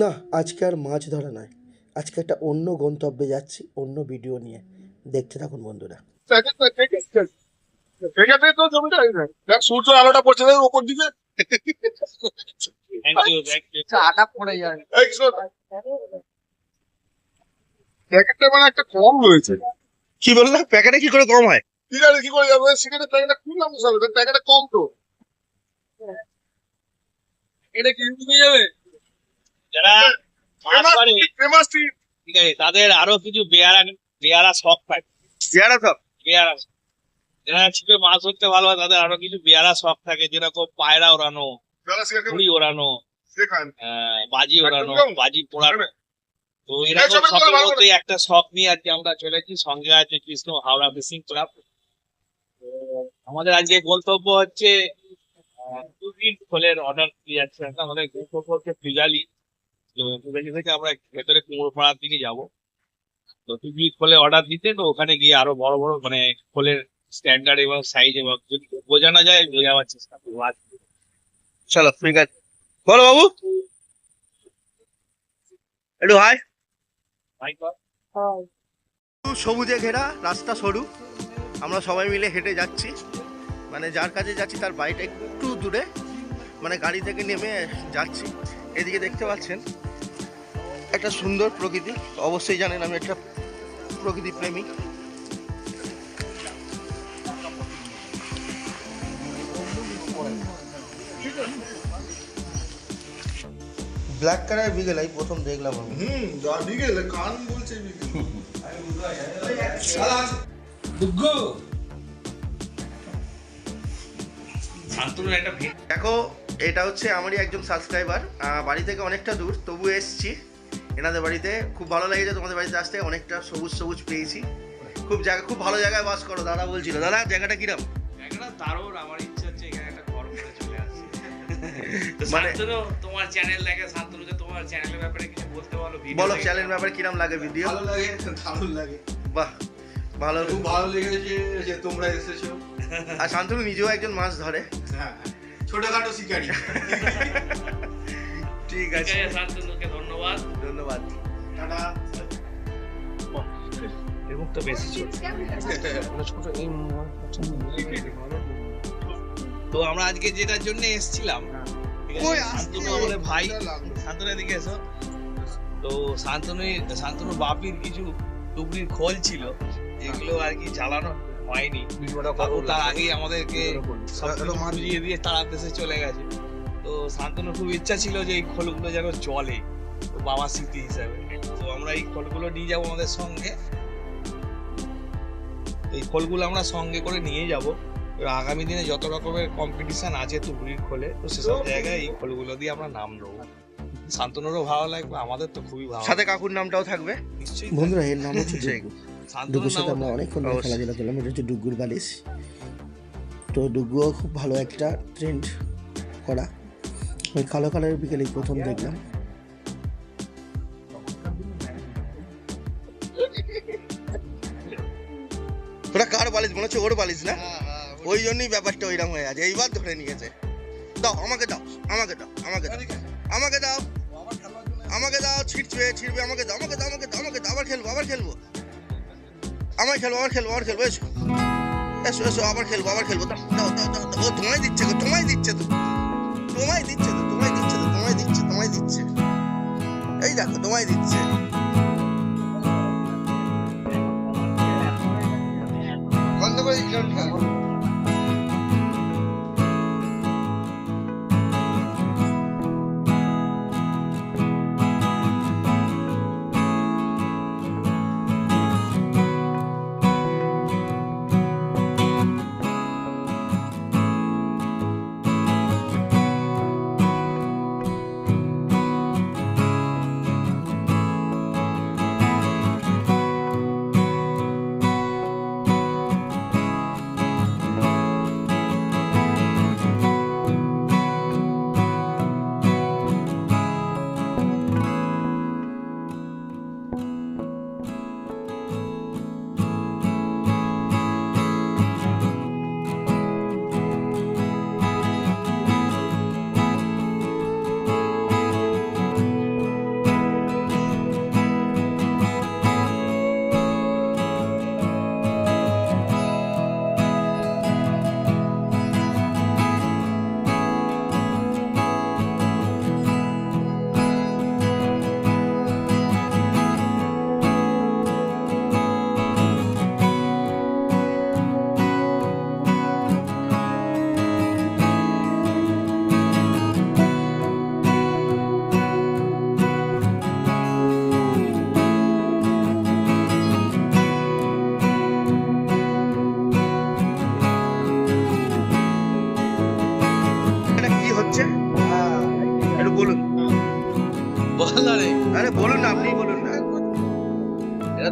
না, আজকে আর মাছ ধরা নয়, আজকে একটা অন্য গন্তব্যে যাচ্ছি, অন্য ভিডিও নিয়ে। দেখতে থাকুন বন্ধুরা। সূর্য আলোটা পড়ছে উপর দিকে। চাটা পড়ে যায়। প্যাকেটটা মানে একটা কম রয়েছে। কি বললা? প্যাকেটে কি করে কম হয়? ঠিক আছে, কি করে যাবো? সিগারেটের প্যাকেটটা খুললাম, প্যাকেটটা কম তো। এটা কি হয়ে যাবে? যারা মাছ ধরে, ফেমাস টি। ঠিক আছে, তাদের আরো কিছু বেয়ারা শখ থাকে। পেয়ারা সব বেয়ারা, যারা ছিপে মাছ ধরতে ভালো হয় তাদের আরো কিছু বেয়ারা শখ থাকে, যেরকম পায়রা ওড়ানো, ঘুড়ি ওড়ানো, বাজি ওড়ানো, বাজি পোড়ানো। তো এরকম শখের মধ্যে একটা শখ নিয়ে আজকে আমরা চলেছি। সঙ্গে আছে কৃষ্ণ হাওড়া ফিশিং ক্লাব। আমাদের আজকে গন্তব্য হচ্ছে দুদিন খোলের অর্ডার দিয়ে যাচ্ছে। আমাদের গন্তব্য হচ্ছে ফিজালি। তো ফিজালি থেকে আমরা ভেতরে কুমড়ো পাড়ার দিকে যাবো। তো তুমি খোলে অর্ডার দিতে, তো ওখানে গিয়ে আরো বড় বড় মানে খোলের স্ট্যান্ডার্ড এবং সাইজ এবং যদি বোঝানো যায় বোঝাবার চেষ্টা করবো। চলো ঠিক আছে, বলো বাবু একটু হাই। সবুজে ঘেরা রাস্তা সরু, আমরা সবাই মিলে হেঁটে যাচ্ছি। মানে যার কাছে যাচ্ছি তার বাড়িটা একটু দূরে, মানে গাড়ি থেকে নেমে যাচ্ছি। এদিকে দেখতে পাচ্ছেন একটা সুন্দর প্রকৃতি। অবশ্যই জানেন আমি একটা প্রকৃতি প্রেমী। ব্ল্যাক কালার বিকেল এই প্রথম দেখলাম আমি। বিকেল কান বলছে দেখো, এটা হচ্ছে আমারই একজন সাবস্ক্রাইবার, বাড়ি থেকে অনেকটা দূর, তবু এসছি এনাদের বাড়িতে। খুব ভালো লেগেছে তোমাদের বাড়িতে আসতে, অনেকটা সবুজ সবুজ পেয়েছি। খুব ভালো জায়গায় বাস করো। দাদা বলছিল, দাদা জায়গাটা কিরম? জায়গাটা দারুণ। আমার ইচ্ছা হচ্ছে এখানে একটা ঘর করে চলে আসি। মানে তোমার চ্যানেল দেখে, শান্তনুকে তোমার চ্যানেলের ব্যাপারে কিছু বলতে বলো। বলো চ্যানেলের ব্যাপারে কিরম লাগে ভিডিও? ভালো লাগে, দারুণ লাগে। বাহ, ভালো। খুব ভালো লেগেছে যে তোমরা এসেছো। আর শান্তনু নিজেও একজন মাছ ধরে। হ্যাঁ, ছোটখাটো শিকারি। ঠিক আছে, শান্তনুকে ধন্যবাদ। ধন্যবাদ, টাটা। তো বেশি ছোট। তো আমরা আজকে যেটার জন্য এসেছিলাম, শান্তনু আমাদের ভাই। শান্তনু এদিকে এসো। তো শান্তনু বাপির কিছু টুকরির খোল ছিল, যেগুলো আর কি চালানো হয়নি। তার আগেই আমাদেরকে বুঝিয়ে দিয়ে তারা দেশে চলে গেছে। তো শান্তনুর খুব ইচ্ছা ছিল যে এই খোলগুলো যেন চলে, তো বাবার স্মৃতি হিসাবে। তো আমরা এই খোলগুলো নিয়ে যাবো আমাদের সঙ্গে। এই খোলগুলো আমরা সঙ্গে করে নিয়ে যাব। আগামী দিনে যত রকমের কম্পিটিশন আছে টুকরির খোলে, তো সেসব জায়গায় এই খোলগুলো দিয়ে আমরা নাম নেবো। শান্তনুরও ভালো লাগবে, আমাদের তো খুবই ভালো। সাথে কাকুর নামটাও থাকবে নিশ্চয়ই বন্ধুরা, এর নাম হচ্ছে ডুগু। ডুগুর সাথে আমরা শান্তনু অনেকক্ষণ ধরে খেলাধুলা করলাম। এটা হচ্ছে ডুগুর বালিশ। তো ডুগুও খুব ভালো একটা ট্রেন্ড করা। ওই কালো কালারের বিকেলে প্রথম দেখলাম। ওটা কার বালিশ মনে হচ্ছে? ওর বালিশ না? ওই জন্যই ব্যাপারটা ওইরকম হয়ে আছে। এইবার ধরে নিয়েছে। দাও আমাকে, দাও আমাকে, দাও আমাকে, দাও আমাকে, দাও আমাকে, দাও। ছিটবে আমাকে দাও, আমাকে দাও, আমাকে দাও, আমাকে দাও। আবার খেলবো আমায় খেলবো, এসো এসো এসো, আবার খেলবো দাও দাও দাও দাও। ও তোমায় দিচ্ছে তো, তোমায় দিচ্ছে। এই দেখো তোমায় দিচ্ছে। বন্ধ করে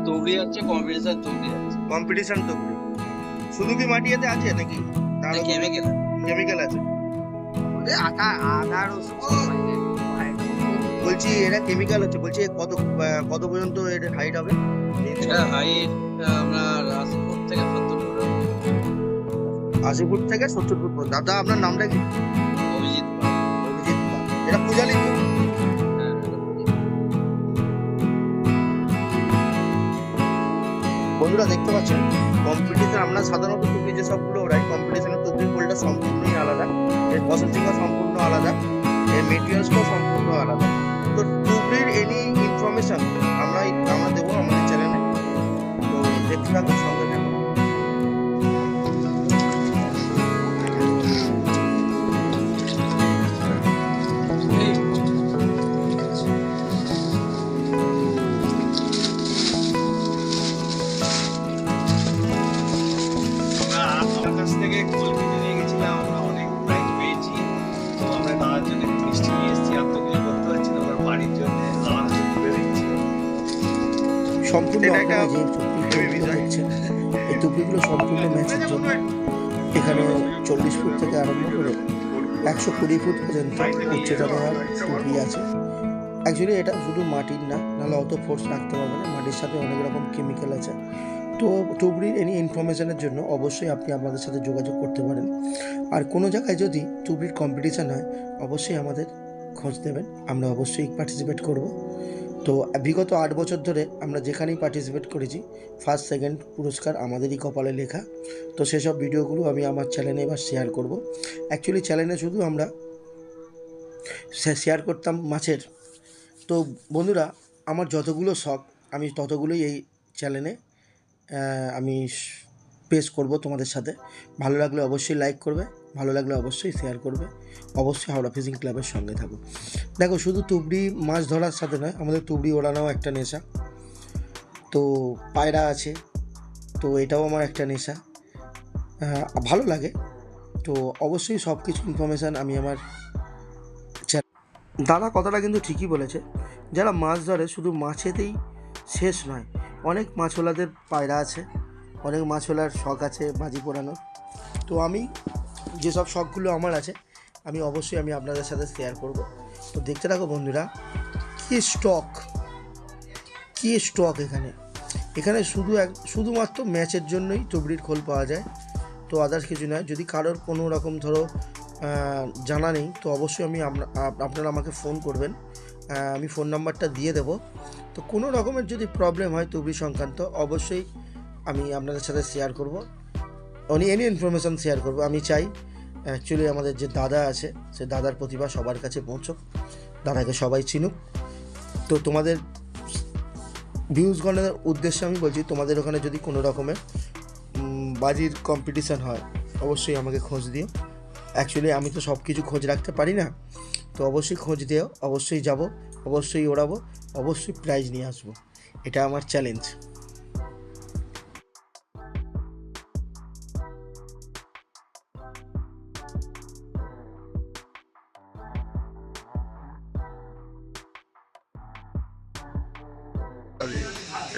তুবড়ি হচ্ছে কম্পিটিশন তুবড়ি আছে কম্পিটিশন তুবড়ি শুধু কি মাটি এতে আছে নাকি তার কেমিক্যাল কেমিক্যাল আছে? আটা আদা রসুন বলছি এটা কেমিক্যাল হচ্ছে, বলছি কত কত পর্যন্ত এর হাইট হবে? এটা হাইট আপনার 80 ফুট থেকে 70 ফুট 80 ফুট থেকে 70 ফুট পর্যন্ত। দাদা আপনার নামটা কি? অভিজিৎ পাল। অভিজিৎ পাল। এটা পূজালি তো? হ্যাঁ, এটা অভিজিৎ। বন্ধুরা দেখতে পাচ্ছেন কম্পিটিশন, আমরা সাধারণত তুবড়ি যে সবগুলো ওরাই কম্পিটিশনের তুবড়ির খোলটা সম্পূর্ণই আলাদা, এর প্রসেসিংও সম্পূর্ণ আলাদা, এর মেটেরিয়ালসটাও সম্পূর্ণ আলাদা। তো তুবড়ির এনি ইনফরমেশন আমরা দেবো আমাদের চ্যানেলে, তো দেখতে থাকুন, সঙ্গে থাকুন। আমার কাছ থেকে খোল কিনে নিয়ে গেছিলাম, আমরা অনেক প্রাইজ পেয়েছি। তো আমরা দাদার জন্য মিষ্টি নিয়ে এসেছি, আর তো কিছু করতে পারছি না, আমার বাড়ির জন্য দাদা তুলে দিচ্ছি। সম্পূর্ণ এটা একটা আপনারা যে টুকরিগুলো দেখছেন, এই টুকরিগুলো সম্পূর্ণ ম্যাচের জন্য। এখানে 40 ফুট থেকে আরম্ভ করে 120 ফুট পর্যন্ত উচ্চতা দেওয়ার টুকরি আছে। অ্যাকচুয়ালি এটা শুধু মাটির না, নাহলে অত ফোর্স রাখতে পারবে না, মাটির সাথে অনেক রকম কেমিক্যাল আছে। তো টুবড়ির এনি ইনফরমেশনের জন্য অবশ্যই আপনি আমাদের সাথে যোগাযোগ করতে পারেন। আর কোনো জায়গায় যদি টুবড়ির কম্পিটিশান হয় অবশ্যই আমাদের খোঁজ দেবেন, আমরা অবশ্যই পার্টিসিপেট করব। তো বিগত 8 বছর ধরে আমরা যেখানেই পার্টিসিপেট করেছি ফার্স্ট সেকেন্ড পুরস্কার আমাদেরই কপালে লেখা। তো সেসব ভিডিওগুলো আমি আমার চ্যানেলে এবার শেয়ার করব। অ্যাকচুয়ালি চ্যানেলে শুধু আমরা শেয়ার করতাম মাছের। তো বন্ধুরা, আমার যতগুলো শখ আমি ততগুলোই এই চ্যানেলে আমি পেশ করব তোমাদের সাথে। ভালো লাগলে অবশ্যই লাইক করবে, ভালো লাগলে অবশ্যই শেয়ার করবে, অবশ্যই হাওড়া ফিশিং ক্লাবের সঙ্গে থাকো। দেখো, শুধু তুবড়ি মাছ ধরার সাথে নয়, আমাদের তুবড়ি ওড়ানোও একটা নেশা। তো পায়রা আছে, তো এটাও আমার একটা নেশা, ভালো লাগে। তো অবশ্যই সব কিছু ইনফরমেশান আমি আমার দাদা কথাটা কিন্তু ঠিকই বলেছে, যারা মাছ ধরে শুধু মাছেতেই শেষ নয়, অনেক মাছওয়ালাদের পায়রা আছে, অনেক মাছওয়ালার শখ আছে বাজি পোড়ানোর। তো আমি যেসব শখগুলো আমার আছে আমি অবশ্যই আপনাদের সাথে শেয়ার করব। তো দেখতে থাকো বন্ধুরা, কী স্টক এখানে শুধুমাত্র ম্যাচের জন্যই তুবড়ির খোল পাওয়া যায়, তো আদার্স কিছু নয়। যদি কারোর কোনো রকম ধরো জানা নেই তো অবশ্যই আপনারা আমাকে ফোন করবেন, আমি ফোন নাম্বারটা দিয়ে দেবো। তো কোনো রকমের যদি প্রবলেম হয় তুবড়ি সংক্রান্ত অবশ্যই আমি আপনাদের সাথে শেয়ার করব, এনি ইনফরমেশান শেয়ার করব। আমি চাই অ্যাকচুয়ালি আমাদের যে দাদা আছে সে দাদার প্রতিভা সবার কাছে পৌঁছক, দাদাকে সবাই চিনুক। তো তোমাদের ভিউজগণের উদ্দেশ্যে আমি বলছি, তোমাদের ওখানে যদি কোনো রকমের বাজির কম্পিটিশান হয় অবশ্যই আমাকে খোঁজ দিও। অ্যাকচুয়ালি আমি তো সব কিছু খোঁজ রাখতে পারি না, তো অবশ্যই খোঁজ দিও, অবশ্যই যাব, অবশ্যই ওড়াবো, অবশ্যই প্রাইজ নিয়ে আসবো, এটা আমার চ্যালেঞ্জ।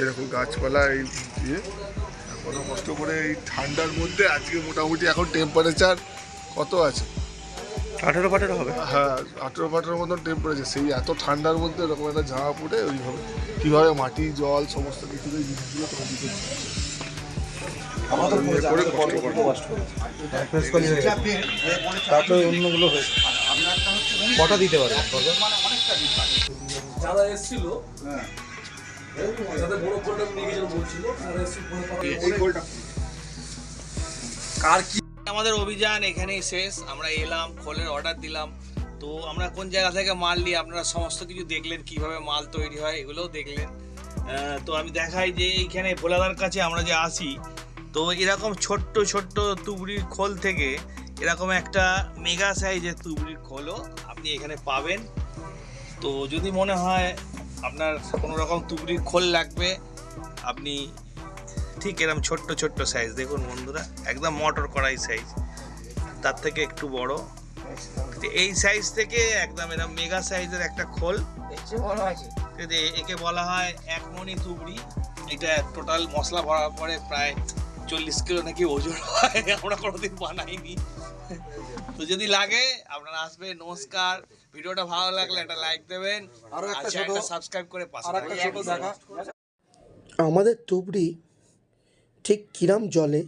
এরকম গাছপালা এই দিয়ে কত কষ্ট করে এই ঠান্ডার মধ্যে আজকে মোটামুটি এখন টেম্পারেচার কত আছে? 18 হবে। হ্যাঁ, 18 মতন টেম্পারেচার। সেই এত ঠান্ডার মধ্যে এরকম একটা জামা পরে ওইভাবে কীভাবে মাটি জল সমস্ত কিছু জিনিসগুলো তৈরি করছে। তারপরে অন্যগুলো হয়েছে কটা দিতে পারে যারা এসেছিল যাদের বড় গোলটা নিয়ে গেছিল বলছিল কার কি আমাদের অভিযান এখানেই শেষ। আমরা এলাম, খোলের অর্ডার দিলাম। তো আমরা কোন জায়গা থেকে মাল নিই আপনারা সমস্ত কিছু দেখলেন, কিভাবে মাল তৈরি হয় এগুলোও দেখলেন। তো আমি দেখাই যে এইখানে ভোলাদার কাছে আমরা যে আসি, তো এরকম ছোট্ট ছোট্ট তুবড়ির খোল থেকে এরকম একটা মেগা সাইজের তুবড়ির খোলও আপনি এখানে পাবেন। তো যদি মনে হয় আপনার কোনো রকম তুবড়ির খোল লাগবে, আপনি ঠিক এরকম ছোট্ট ছোট্ট সাইজ দেখুন বন্ধুরা, একদম মোটর কড়াই সাইজ, তার থেকে একটু বড়, এই সাইজ থেকে একদম এরকম মেগা সাইজের একটা খোল, একে বলা হয় একমণি তুবড়ি। এটা টোটাল মশলা ভরার পরে প্রায় 40 কিলো নাকি ওজন হয়, আমরা কোনোদিন বানাইনি। তো যদি লাগে আপনারা আসবেন। নমস্কার, ভিডিওটা ভালো লাগলে একটা লাইক দেবেন, আরো আর একটা চ্যানেলটা ছোট সাবস্ক্রাইব করে পাশে আর একটা ছোট দেখা আমাদের তুবড়ি ঠিক কিরাম জলে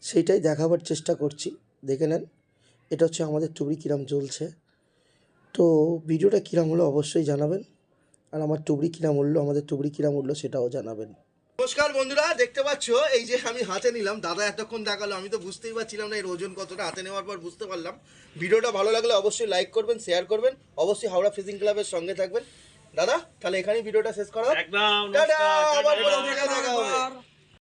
সেইটাই দেখাবার চেষ্টা করছি। দেখে নেন, এটা হচ্ছে আমাদের তুবড়ি কিরাম জ্বলছে। তো ভিডিওটা কিরাম হলো অবশ্যই জানাবেন, আর আমার তুবড়ি কিরাম উঠলো, আমাদের তুবড়ি কিরাম উঠলো সেটাও জানাবেন। নমস্কার বন্ধুরা, দেখতে পাচ্ছ এই যে আমি হাতে নিলাম, দাদা এতক্ষণ দেখালো, আমি তো বুঝতেই পারছিলাম না এর ওজন কতটা। হাতে নেওয়ার পর বুঝতে পারলাম। ভিডিওটা ভালো লাগলে অবশ্যই লাইক করবেন, শেয়ার করবেন, অবশ্যই হাওড়া ফিশিং ক্লাবের সঙ্গে থাকবেন। দাদা তাহলে এখানেই ভিডিওটা শেষ করা হোক। একদম টাটা, নমস্কার, আবার টাটা। পরে দেখা হবে।